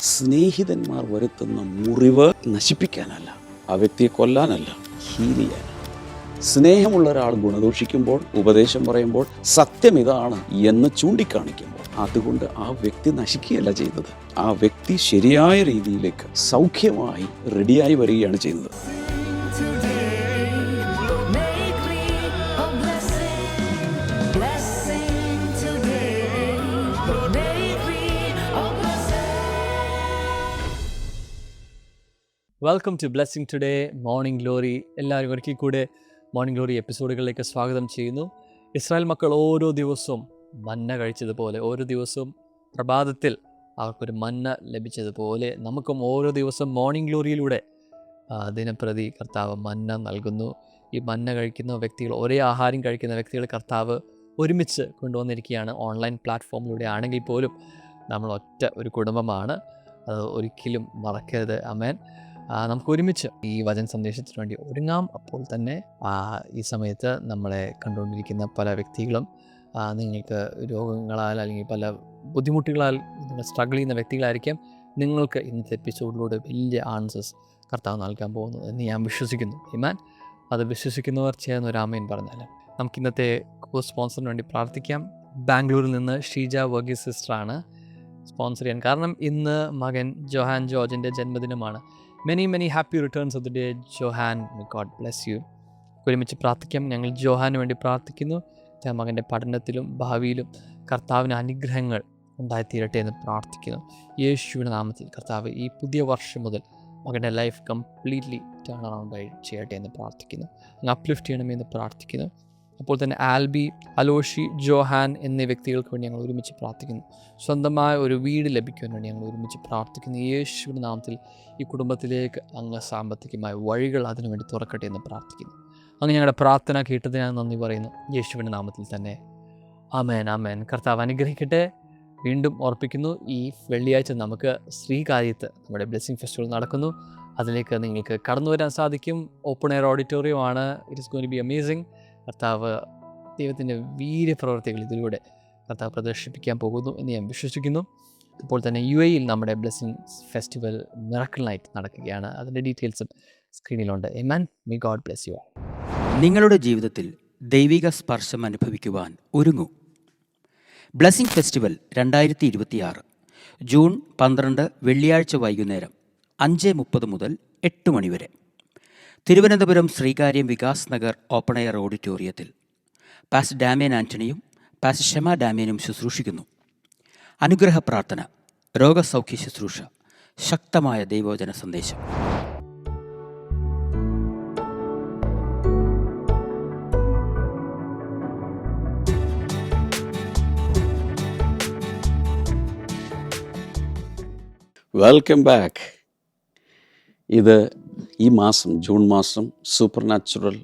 സ്നേഹിതന്മാർ വരുത്തുന്ന മുറിവ് നശിപ്പിക്കാനല്ല, ആ വ്യക്തിയെ കൊല്ലാനല്ല, ഹീൽ ചെയ്യാൻ. സ്നേഹമുള്ള ഒരാൾ ഗുണദോഷിക്കുമ്പോൾ, ഉപദേശം പറയുമ്പോൾ, സത്യം ഇതാണ് എന്ന് ചൂണ്ടിക്കാണിക്കുമ്പോൾ, അതുകൊണ്ട് ആ വ്യക്തി നശിക്കുകയല്ല ചെയ്യുന്നത്. ആ വ്യക്തി ശരിയായ രീതിയിലേക്ക് സൗഖ്യമായി റെഡിയായി വരികയാണ് ചെയ്യുന്നത്. Welcome to blessing today morning glory. എല്ലാവരും ഒരിക്കൽ കൂടെ മോർണിംഗ് ഗ്ലോറി എപ്പിസോഡുകളിലേക്ക് സ്വാഗതം ചെയ്യുന്നു. ഇസ്രായേൽ മക്കൾ ഓരോ ദിവസവും മന്ന കഴിച്ചതുപോലെ, ഓരോ ദിവസവും പ്രഭാതത്തിൽ അവർക്കൊരു മന്ന ലഭിച്ചതുപോലെ നമുക്കും ഓരോ ദിവസം മോർണിംഗ് ഗ്ലോറിയിലൂടെ ദിനപ്രതി കർത്താവ് മന്ന നൽകുന്നു. ഈ മന്ന കഴിക്കുന്ന വ്യക്തികൾ, ഒരേ ആഹാരം കഴിക്കുന്ന വ്യക്തികൾ കർത്താവ് ഒരുമിച്ച് കൊണ്ടുവന്നിരിക്കുകയാണ്. ഓൺലൈൻ പ്ലാറ്റ്ഫോമിലൂടെ ആണെങ്കിൽ പോലും നമ്മൾ ഒറ്റ ഒരു കുടുംബമാണ്. അത് ഒരിക്കലും മറക്കരുത്. ആമേൻ. നമുക്ക് ഒരുമിച്ച് ഈ വചന സന്ദേശത്തിന് വേണ്ടി ഒരുങ്ങാം. അപ്പോൾ തന്നെ ഈ സമയത്ത് നമ്മളെ കണ്ടുകൊണ്ടിരിക്കുന്ന പല വ്യക്തികളും നിങ്ങൾക്ക് രോഗങ്ങളാൽ അല്ലെങ്കിൽ പല ബുദ്ധിമുട്ടുകളാൽ നിങ്ങൾ സ്ട്രഗിൾ ചെയ്യുന്ന വ്യക്തികളായിരിക്കും. നിങ്ങൾക്ക് ഇന്നത്തെ എപ്പിസോഡിലൂടെ വലിയ ആൻസേഴ്സ് കർത്താവ് നൽകാൻ പോകുന്നു എന്ന് ഞാൻ വിശ്വസിക്കുന്നു. ഇമാൻ അത് വിശ്വസിക്കുന്നവർ ചേർന്ന് ഒരു ആമേൻ പറഞ്ഞാൽ നമുക്ക് ഇന്നത്തെ കോ സ്പോൺസറിന് വേണ്ടി പ്രാർത്ഥിക്കാം. ബാംഗ്ലൂരിൽ നിന്ന് ഷീജ വർഗീസ് സിസ്റ്ററാണ് സ്പോൺസർ ചെയ്യാൻ. കാരണം ഇന്ന് മകൻ ജോഹാൻ ജോർജിൻ്റെ ജന്മദിനമാണ്. Many happy returns of the day Johan. God bless you. ഒരുമിച്ച് പ്രാർത്ഥിക്കാം. ഞങ്ങൾ ജോഹാന് വേണ്ടി പ്രാർത്ഥിക്കുന്നു. മകൻ്റെ പഠനത്തിലും ഭാവിയിലും കർത്താവിന് അനുഗ്രഹങ്ങൾ ഉണ്ടായിത്തീരട്ടെ എന്ന് പ്രാർത്ഥിക്കുന്നു. യേശുവിൻ്റെ നാമത്തിൽ കർത്താവ് ഈ പുതിയ വർഷം മുതൽ മകൻ്റെ ലൈഫ് കംപ്ലീറ്റ്ലി ടേൺ അറൗണ്ടായി ചെയ്യട്ടെ എന്ന് പ്രാർത്ഥിക്കുന്നു. അങ്ങ് അപ്ലിഫ്റ്റ് ചെയ്യണമെന്ന് പ്രാർത്ഥിക്കുന്നു. അപ്പോൾ തന്നെ ആൽബി, അലോഷി, ജോഹാൻ എന്നീ വ്യക്തികൾക്ക് വേണ്ടി ഞങ്ങൾ ഒരുമിച്ച് പ്രാർത്ഥിക്കുന്നു. സ്വന്തമായ ഒരു വീട് ലഭിക്കുവാൻ വേണ്ടി ഞങ്ങൾ ഒരുമിച്ച് പ്രാർത്ഥിക്കുന്നു. യേശുവിൻ്റെ നാമത്തിൽ ഈ കുടുംബത്തിലേക്ക് അങ്ങ് സാമ്പത്തികമായ വഴികൾ അതിനുവേണ്ടി തുറക്കട്ടെ എന്ന് പ്രാർത്ഥിക്കുന്നു. അങ്ങ് ഞങ്ങളുടെ പ്രാർത്ഥന കേട്ടതിനായി നന്ദി പറയുന്നു. യേശുവിൻ്റെ നാമത്തിൽ തന്നെ ആമേൻ, ആമേൻ. കർത്താവ് അനുഗ്രഹിക്കട്ടെ. വീണ്ടും ഓർപ്പിക്കുന്നു, ഈ വെള്ളിയാഴ്ച നമുക്ക് ശ്രീകാര്യത്ത് നമ്മുടെ ബ്ലെസ്സിങ് ഫെസ്റ്റിവൽ നടക്കുന്നു. അതിലേക്ക് നിങ്ങൾക്ക് കടന്നു വരാൻ സാധിക്കും. ഓപ്പൺ എയർ ഓഡിറ്റോറിയമാണ്. It is going to be amazing. കർത്താവ് ദൈവത്തിൻ്റെ വീര്യപ്രവർത്തികൾ ഇതിലൂടെ കർത്താവ് പ്രദർശിപ്പിക്കാൻ പോകുന്നു എന്ന് ഞാൻ വിശ്വസിക്കുന്നു. ഇപ്പോൾ തന്നെ UAE നമ്മുടെ ബ്ലെസ്സിങ് ഫെസ്റ്റിവൽ മിറക്കിൾ നൈറ്റ് നടക്കുകയാണ്. അതിൻ്റെ ഡീറ്റെയിൽസും സ്ക്രീനിലുണ്ട്. ആമേൻ. May God bless you. നിങ്ങളുടെ ജീവിതത്തിൽ ദൈവിക സ്പർശം അനുഭവിക്കുവാൻ ഒരുങ്ങൂ. ബ്ലെസ്സിങ് ഫെസ്റ്റിവൽ 2026 ജൂൺ 12 വെള്ളിയാഴ്ച വൈകുന്നേരം 5:30 മുതൽ 8 മണി വരെ തിരുവനന്തപുരം ശ്രീകാര്യം വികാസ് നഗർ ഓപ്പൺ എയർ ഓഡിറ്റോറിയത്തിൽ പാസ്റ്റർ ഡാമിയൻ ആൻ്റണിയും പാസ്റ്റർ ഷെമ ഡാമിയനും ശുശ്രൂഷിക്കുന്നു. അനുഗ്രഹ പ്രാർത്ഥന, രോഗസൗഖ്യ ശുശ്രൂഷ, ശക്തമായ ദൈവവചന സന്ദേശം. Welcome back. ഇത് ഈ മാസം, ജൂൺ മാസം, സൂപ്പർ നാച്ചുറൽ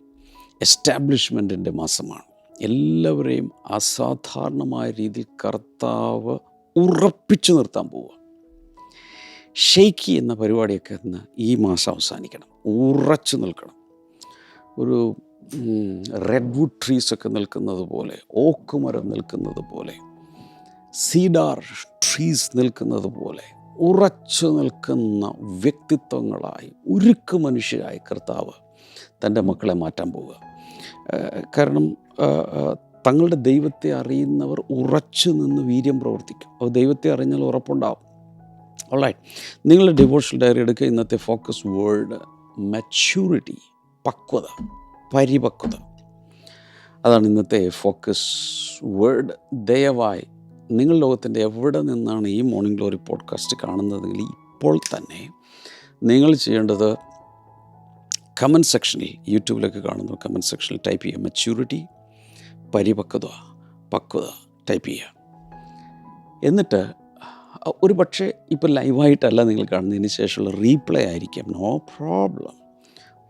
എസ്റ്റാബ്ലിഷ്മെൻറ്റിൻ്റെ മാസമാണ്. എല്ലാവരെയും അസാധാരണമായ രീതിയിൽ കർത്താവ് ഉറപ്പിച്ചു നിർത്താൻ പോവുക. ഷെയ്ക്കി എന്ന പരിപാടിയൊക്കെ ഇന്ന് ഈ മാസം അവസാനിക്കണം. ഉറച്ചു നിൽക്കണം. ഒരു റെഡ്വുഡ് ട്രീസൊക്കെ നിൽക്കുന്നത് പോലെ, ഓക്കുമരം നിൽക്കുന്നത് പോലെ, സീഡാർ ട്രീസ് നിൽക്കുന്നത് പോലെ ഉറച്ചു നിൽക്കുന്ന വ്യക്തിത്വങ്ങളായി, ഉരുക്ക് മനുഷ്യരായി കർത്താവ് തൻ്റെ മക്കളെ മാറ്റാൻ പോവുക. കാരണം തങ്ങളുടെ ദൈവത്തെ അറിയുന്നവർ ഉറച്ചു നിന്ന് വീര്യം പ്രവർത്തിക്കും. അപ്പോൾ ദൈവത്തെ അറിഞ്ഞാൽ ഉറപ്പുണ്ടാവും. ഓൾറൈറ്റ്, നിങ്ങളുടെ ഡിവോഷണൽ ഡയറി എടുക്കുക. ഇന്നത്തെ ഫോക്കസ് വേർഡ് മെച്യൂരിറ്റി, പക്വത, പരിപക്വത. അതാണ് ഇന്നത്തെ ഫോക്കസ് വേർഡ്. ദയവായി നിങ്ങൾ ലോകത്തിൻ്റെ എവിടെ നിന്നാണ് ഈ മോർണിംഗ് ഗ്ലോറി പോഡ്കാസ്റ്റ് കാണുന്നതെങ്കിൽ ഇപ്പോൾ തന്നെ നിങ്ങൾ ചെയ്യേണ്ടത് കമൻറ്റ് സെക്ഷനിൽ, യൂട്യൂബിലൊക്കെ കാണുന്നു, കമൻറ്റ് സെക്ഷനിൽ ടൈപ്പ് ചെയ്യുക മെച്യൂരിറ്റി, പരിപക്വത, പക്വത ടൈപ്പ് ചെയ്യുക. എന്നിട്ട് ഒരു പക്ഷേ ഇപ്പോൾ ലൈവായിട്ടല്ല നിങ്ങൾ കാണുന്നതിന് ശേഷമുള്ള റീപ്ലേ ആയിരിക്കാം. No problem.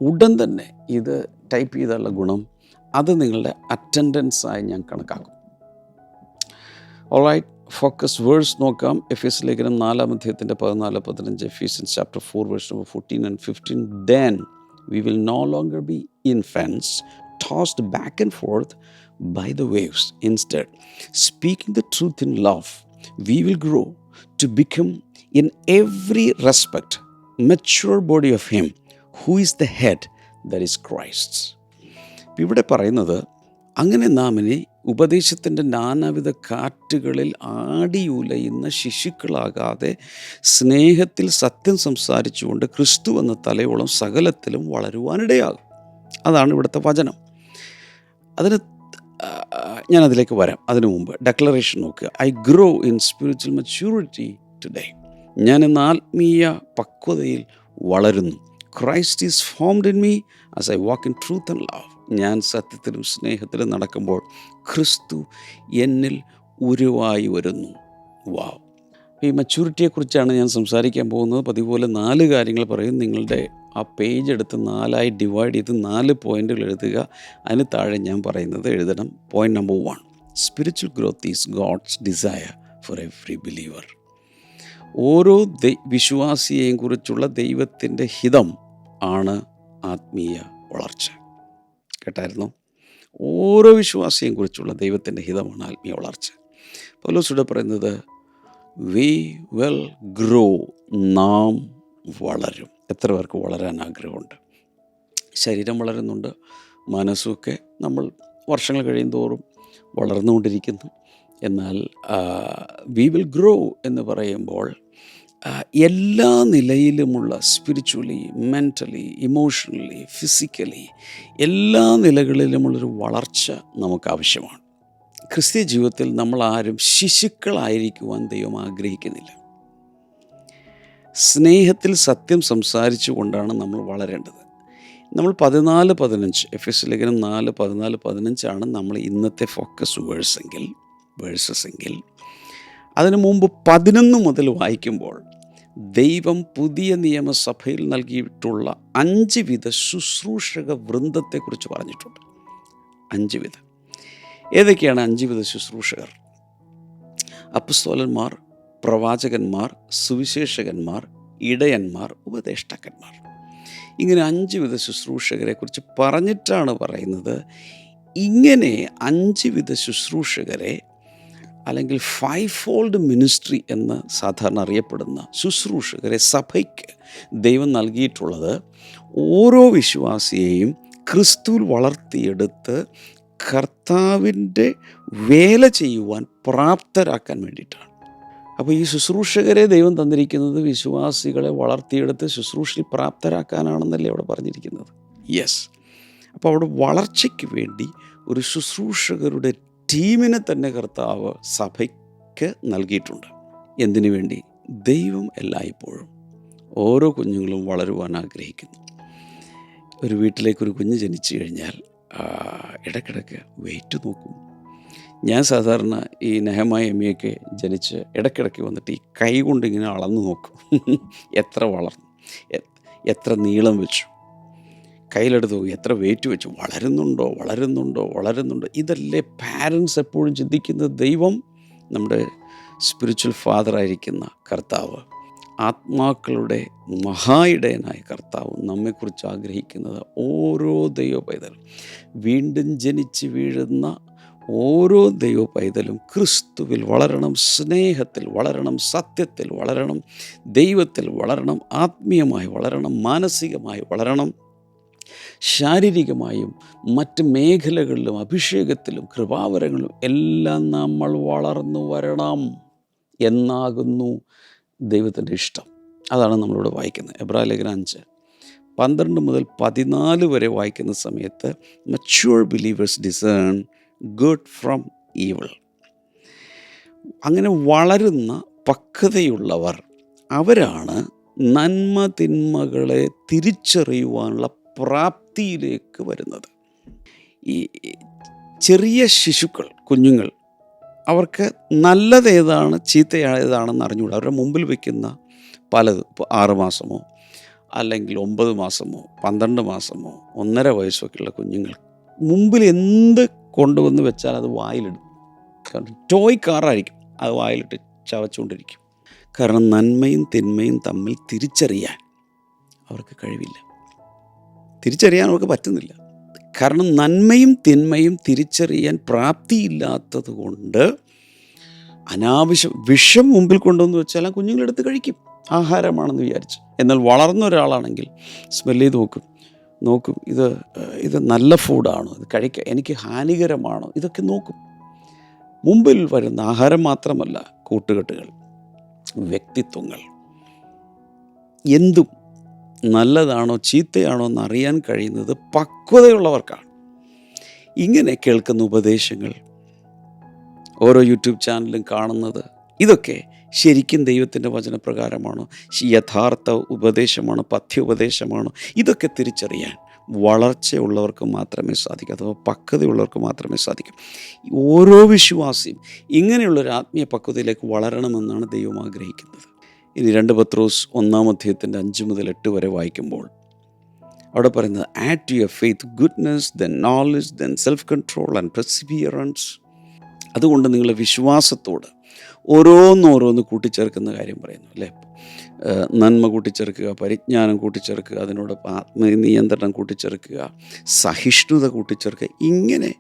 ഉടൻ തന്നെ ഇത് ടൈപ്പ് ചെയ്താലുള്ള ഗുണം, അത് നിങ്ങളുടെ അറ്റൻഡൻസായി ഞാൻ കണക്കാക്കും. ഓൾറൈറ്റ്, ഫോക്കസ് വേഴ്സ് നോക്കാം. എഫേസ്യ ലേഖനം 4:14-15, Ephesians chapter 4 verse number 14 and 15. Then we will no longer be infants, tossed back and forth by the waves. Instead, speaking the truth in love, we will grow to become in every respect mature body of him who is the head, that is Christ. ഇവിടെ പറയുന്നത് അങ്ങനെ നാം ഇനി ഉപദേശത്തിൻ്റെ നാനാവിധ കാറ്റുകളിൽ ആടിയുലയുന്ന ശിശുക്കളാകാതെ സ്നേഹത്തിൽ സത്യം സംസാരിച്ചുകൊണ്ട് ക്രിസ്തു എന്ന തലയോളം സകലത്തിലും വളരുവാനിടയാകും. അതാണ് ഇവിടുത്തെ വചനം. അതിന് ഞാനതിലേക്ക് വരാം. അതിനു മുമ്പ് ഡെക്ലറേഷൻ നോക്കുക. I grow in spiritual maturity today. ഞാൻ ഇന്ന് ആത്മീയ പക്വതയിൽ വളരുന്നു. Christ is formed in me as I walk in truth and love. ഞാൻ സത്യത്തിലും സ്നേഹത്തിലും നടക്കുമ്പോൾ ക്രിസ്തു എന്നിൽ ഉരുവായി വരുന്നു. വാവ്. ഈ മച്യൂരിറ്റിയെക്കുറിച്ചാണ് ഞാൻ സംസാരിക്കാൻ പോകുന്നത്. പതിപോലെ 4 കാര്യങ്ങൾ പറയും. നിങ്ങളുടെ ആ പേജ് എടുത്ത് 4ആയി ഡിവൈഡ് ചെയ്ത് 4 പോയിൻ്റുകൾ എഴുതുക. അതിന് താഴെ ഞാൻ പറയുന്നത് എഴുതണം. Point number 1, spiritual growth is God's desire for every believer. ഓരോ വിശ്വാസിയെയും കുറിച്ചുള്ള ദൈവത്തിൻ്റെ ഹിതം ആണ് ആത്മീയ വളർച്ച. കേട്ടായിരുന്നു? ഓരോ വിശ്വാസിയെയും കുറിച്ചുള്ള ദൈവത്തിൻ്റെ ഹിതമാണ് ആത്മീയ വളർച്ച. പൗലോസ് ഇവിടെ പറയുന്നത് വി വിൽ ഗ്രോ, നാം വളരും. എത്ര പേർക്ക് വളരാൻ ആഗ്രഹമുണ്ട്? ശരീരം വളരുന്നുണ്ട്, മനസ്സുമൊക്കെ നമ്മൾ വർഷങ്ങൾ കഴിയും തോറും വളർന്നുകൊണ്ടിരിക്കുന്നു. എന്നാൽ വി വിൽ ഗ്രോ എന്ന് പറയുമ്പോൾ എല്ലാ നിലയിലുമുള്ള സ്പിരിച്വലി, മെൻ്റലി, ഇമോഷണലി, ഫിസിക്കലി എല്ലാ നിലകളിലുമുള്ളൊരു വളർച്ച നമുക്ക് ആവശ്യമാണ്. ക്രിസ്തീയ ജീവിതത്തിൽ നമ്മൾ ആരും ശിശുക്കളായിരിക്കുവാൻ ദൈവം ആഗ്രഹിക്കുന്നില്ല. സ്നേഹത്തിൽ സത്യം സംസാരിച്ചു കൊണ്ടാണ് നമ്മൾ വളരേണ്ടത്. നമ്മൾ 14-15 എഫെസ്യ ലേഖനം 4:14-15 നമ്മൾ ഇന്നത്തെ ഫോക്കസ് വേഴ്സസ് എങ്കിൽ അതിനു മുമ്പ് 11 മുതൽ വായിക്കുമ്പോൾ ദൈവം പുതിയ നിയമസഭയിൽ നൽകിയിട്ടുള്ള 5 വിധ ശുശ്രൂഷക വൃന്ദത്തെക്കുറിച്ച് പറഞ്ഞിട്ടുണ്ട്. 5 വിധ. ഏതൊക്കെയാണ് 5 വിധ ശുശ്രൂഷകർ? അപ്പസ്തോലന്മാർ, പ്രവാചകന്മാർ, സുവിശേഷകന്മാർ, ഇടയന്മാർ, ഉപദേഷ്ടാക്കന്മാർ. ഇങ്ങനെ 5 വിധ ശുശ്രൂഷകരെക്കുറിച്ച് പറഞ്ഞിട്ടാണ് പറയുന്നത്. ഇങ്ങനെ 5 വിധ ശുശ്രൂഷകരെ അല്ലെങ്കിൽ 5-fold മിനിസ്ട്രി എന്ന് സാധാരണ അറിയപ്പെടുന്ന ശുശ്രൂഷകരെ സഭയ്ക്ക് ദൈവം നൽകിയിട്ടുള്ളത് ഓരോ വിശ്വാസിയെയും ക്രിസ്തുവിൽ വളർത്തിയെടുത്ത് കർത്താവിൻ്റെ വേല ചെയ്യുവാൻ പ്രാപ്തരാക്കാൻ വേണ്ടിയിട്ടാണ്. അപ്പോൾ ഈ ശുശ്രൂഷകരെ ദൈവം തന്നിരിക്കുന്നത് വിശ്വാസികളെ വളർത്തിയെടുത്ത് ശുശ്രൂഷയിൽ പ്രാപ്തരാക്കാനാണെന്നല്ലേ അവിടെ പറഞ്ഞിരിക്കുന്നത്. യെസ്. അപ്പോൾ അവിടെ വളർച്ചയ്ക്ക് വേണ്ടി ഒരു ശുശ്രൂഷകരുടെ ടീമിനെ തന്നെ കർത്താവ് സഭയ്ക്ക് നൽകിയിട്ടുണ്ട്. എന്തിനു വേണ്ടി? ദൈവം എല്ലായ്പ്പോഴും ഓരോ കുഞ്ഞുങ്ങളും വളരുവാൻ ആഗ്രഹിക്കുന്നു. ഒരു വീട്ടിലേക്കൊരു കുഞ്ഞ് ജനിച്ചു കഴിഞ്ഞാൽ ഇടയ്ക്കിടയ്ക്ക് വെയിറ്റ് നോക്കും. ഞാൻ സാധാരണ ഈ നെഹമായ എമ്മിയൊക്കെ ജനിച്ച് ഇടയ്ക്കിടയ്ക്ക് വന്നിട്ട് ഈ കൈ കൊണ്ട് ഇങ്ങനെ അളന്ന് നോക്കും. എത്ര വളർന്നു, എത്ര നീളം വെച്ചു, കയ്യിലെടുത്ത് നോക്കി എത്ര വെയിറ്റ് വെച്ചു, വളരുന്നുണ്ടോ. ഇതല്ലേ പാരൻസ് എപ്പോഴും ചിന്തിക്കുന്നത്. ദൈവം നമ്മുടെ സ്പിരിച്വൽ ഫാദറായിരിക്കുന്ന കർത്താവ്, ആത്മാക്കളുടെ മഹായിടയനായ കർത്താവ് നമ്മെക്കുറിച്ച് ആഗ്രഹിക്കുന്നത് ഓരോ ദൈവ പൈതലും, വീണ്ടും ജനിച്ച് വീഴുന്ന ഓരോ ദൈവ പൈതലും ക്രിസ്തുവിൽ വളരണം, സ്നേഹത്തിൽ വളരണം, സത്യത്തിൽ വളരണം, ദൈവത്തിൽ വളരണം, ആത്മീയമായി വളരണം, മാനസികമായി വളരണം, ശാരീരികമായും മറ്റ് മേഖലകളിലും അഭിഷേകത്തിലും കൃപാവരങ്ങളിലും എല്ലാം നമ്മൾ വളർന്നു വരണം എന്നാകുന്നു ദൈവത്തിൻ്റെ ഇഷ്ടം. അതാണ് നമ്മളിവിടെ വായിക്കുന്നത്. എബ്രായ ലേഖനം 5:12 മുതൽ 14 വരെ വായിക്കുന്ന സമയത്ത് mature believers discern good from evil. അങ്ങനെ വളരുന്ന പക്വതയുള്ളവർ അവരാണ് നന്മ തിന്മകളെ തിരിച്ചറിയുവാനുള്ള പ്രാപ്തിയിലേക്ക് വരുന്നത്. ഈ ചെറിയ ശിശുക്കൾ, കുഞ്ഞുങ്ങൾ, അവർക്ക് നല്ലതേതാണ് ചീത്തയേതാണെന്ന് അറിഞ്ഞുകൂടാ. അവരുടെ മുമ്പിൽ വയ്ക്കുന്ന പലതും, ഇപ്പോൾ 6 മാസമോ അല്ലെങ്കിൽ 9 മാസമോ 12 മാസമോ 1.5 വയസ്സൊക്കെയുള്ള കുഞ്ഞുങ്ങൾ മുമ്പിൽ എന്ത് കൊണ്ടുവന്ന് വെച്ചാൽ അത് വായിലിടും. കാരണം ടോയ് കാറായിരിക്കും, അത് വായിലിട്ട് ചവച്ചുകൊണ്ടിരിക്കും. കാരണം നന്മയും തിന്മയും തമ്മിൽ തിരിച്ചറിയാൻ അവർക്ക് കഴിവില്ല, തിരിച്ചറിയാൻ അവർക്ക് പറ്റുന്നില്ല. കാരണം നന്മയും തിന്മയും തിരിച്ചറിയാൻ പ്രാപ്തിയില്ലാത്തത് കൊണ്ട് അനാവശ്യം വിഷം മുമ്പിൽ കൊണ്ടുവന്ന് വെച്ചാൽ ആ കുഞ്ഞുങ്ങളെടുത്ത് കഴിക്കും, ആഹാരമാണെന്ന് വിചാരിച്ച്. എന്നാൽ വളർന്ന ഒരാളാണെങ്കിൽ സ്മെല്ല് ചെയ്ത് നോക്കും ഇത് നല്ല ഫുഡാണോ, ഇത് കഴിക്കുക എനിക്ക് ഹാനികരമാണോ, ഇതൊക്കെ നോക്കും. മുമ്പിൽ വരുന്ന ആഹാരം മാത്രമല്ല, കൂട്ടുകെട്ടുകൾ, വ്യക്തിത്വങ്ങൾ, എന്തും നല്ലതാണോ ചീത്തയാണോ എന്ന് അറിയാൻ കഴിയുന്നത് പക്വതയുള്ളവർക്കാണ്. ഇങ്ങനെ കേൾക്കുന്ന ഉപദേശങ്ങൾ, ഓരോ യൂട്യൂബ് ചാനലും കാണുന്നത്, ഇതൊക്കെ ശരിക്കും ദൈവത്തിൻ്റെ വചനപ്രകാരമാണോ, യഥാർത്ഥ ഉപദേശമാണോ, പഥ്യോപദേശമാണോ, ഇതൊക്കെ തിരിച്ചറിയാൻ വളർച്ചയുള്ളവർക്ക് മാത്രമേ സാധിക്കൂ, അഥവാ പക്വതയുള്ളവർക്ക് മാത്രമേ സാധിക്കൂ. ഓരോ വിശ്വാസിയും ഇങ്ങനെയുള്ളൊരു ആത്മീയ പക്വതയിലേക്ക് വളരണമെന്നാണ് ദൈവം ആഗ്രഹിക്കുന്നത്. ഇനി 2 പത്രോസ് 1-ാം അധ്യായത്തിൻ്റെ 5 മുതൽ 8 വരെ വായിക്കുമ്പോൾ അവിടെ പറയുന്നത്, add to your faith goodness, then knowledge, then self control and perseverance. അതുകൊണ്ട് നിങ്ങളുടെ വിശ്വാസത്തോട് ഓരോന്നോരോന്ന് കൂട്ടിച്ചേർക്കുന്ന കാര്യം പറയുന്നു അല്ലേ. നന്മ കൂട്ടിച്ചേർക്കുക, പരിജ്ഞാനം കൂട്ടിച്ചേർക്കുക, അതിനോടൊപ്പം ആത്മനിയന്ത്രണം കൂട്ടിച്ചേർക്കുക, സഹിഷ്ണുത കൂട്ടിച്ചേർക്കുക. ഇങ്ങനെ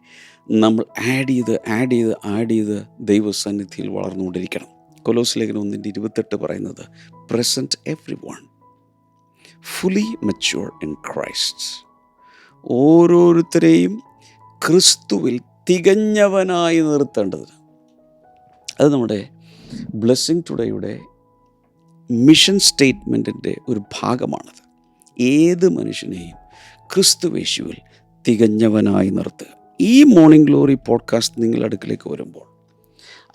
നമ്മൾ ആഡ് ചെയ്ത് ദൈവസന്നിധിയിൽ വളർന്നുകൊണ്ടിരിക്കണം. കൊലോസ് ലേഖനം 1:28 പറയുന്നത്, present everyone fully mature in Christ. ഓരോരുത്തരെയും ക്രിസ്തുവിൽ തികഞ്ഞവനായി നിർത്തേണ്ടത്. അത് നമ്മുടെ ബ്ലെസ്സിങ് ടുഡേയുടെ മിഷൻ സ്റ്റേറ്റ്മെൻറ്റിൻ്റെ ഒരു ഭാഗമാണത്. ഏത് മനുഷ്യനെയും ക്രിസ്തുവേശുവിൽ തികഞ്ഞവനായി നിർത്തുക. ഈ മോർണിംഗ് ഗ്ലോറി പോഡ്കാസ്റ്റ് നിങ്ങളുടെ അടുക്കിലേക്ക് വരുമ്പോൾ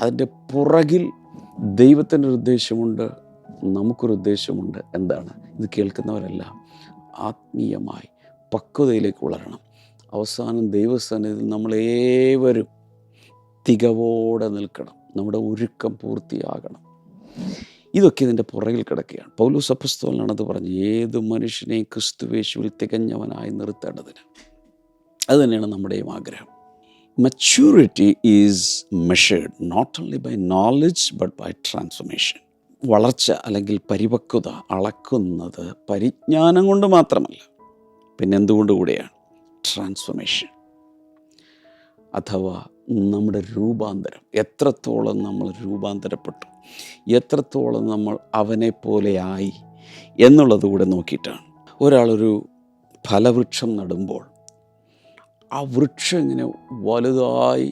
അതിൻ്റെ പുറകിൽ ദൈവത്തിൻ്റെ ഒരു ഉദ്ദേശമുണ്ട്, നമുക്കൊരു ഉദ്ദേശമുണ്ട്. എന്താണ്? ഇത് കേൾക്കുന്നവരെല്ലാം ആത്മീയമായി പക്വതയിലേക്ക് വളരണം. അവസാനം ദൈവസന്നിധിയിൽ നമ്മളേവരും തികവോടെ നിൽക്കണം, നമ്മുടെ ഒരുക്കം പൂർത്തിയാകണം. ഇതൊക്കെ ഇതിൻ്റെ പുറകിൽ കിടക്കുകയാണ്. പൗലോസ് അപ്പോസ്തലനാണ് അത് പറഞ്ഞത്, ഏത് മനുഷ്യനെയും ക്രിസ്തുവേശുവിൽ തികഞ്ഞവനായി നിർത്തേണ്ടതിന്. അത് തന്നെയാണ് നമ്മുടെയും ആഗ്രഹം. Maturity is measured not only by knowledge but by transformation. വളർച്ച അല്ലെങ്കിൽ പരിപക്വത അളക്കുന്നത് പരിജ്ഞാനം കൊണ്ട് മാത്രമല്ല, പിന്നെ എന്തുകൊണ്ട് കൂടെയാണ്? ട്രാൻസ്ഫോർമേഷൻ, അഥവാ നമ്മുടെ രൂപാന്തരം. എത്രത്തോളം നമ്മൾ രൂപാന്തരപ്പെട്ടു, എത്രത്തോളം നമ്മൾ അവനെ പോലെ ആയി എന്നുള്ളത് കൂടെ നോക്കിയിട്ടാണ്. ഒരാളൊരു ഫലവൃക്ഷം നടുമ്പോൾ ആ വൃക്ഷം ഇങ്ങനെ വലുതായി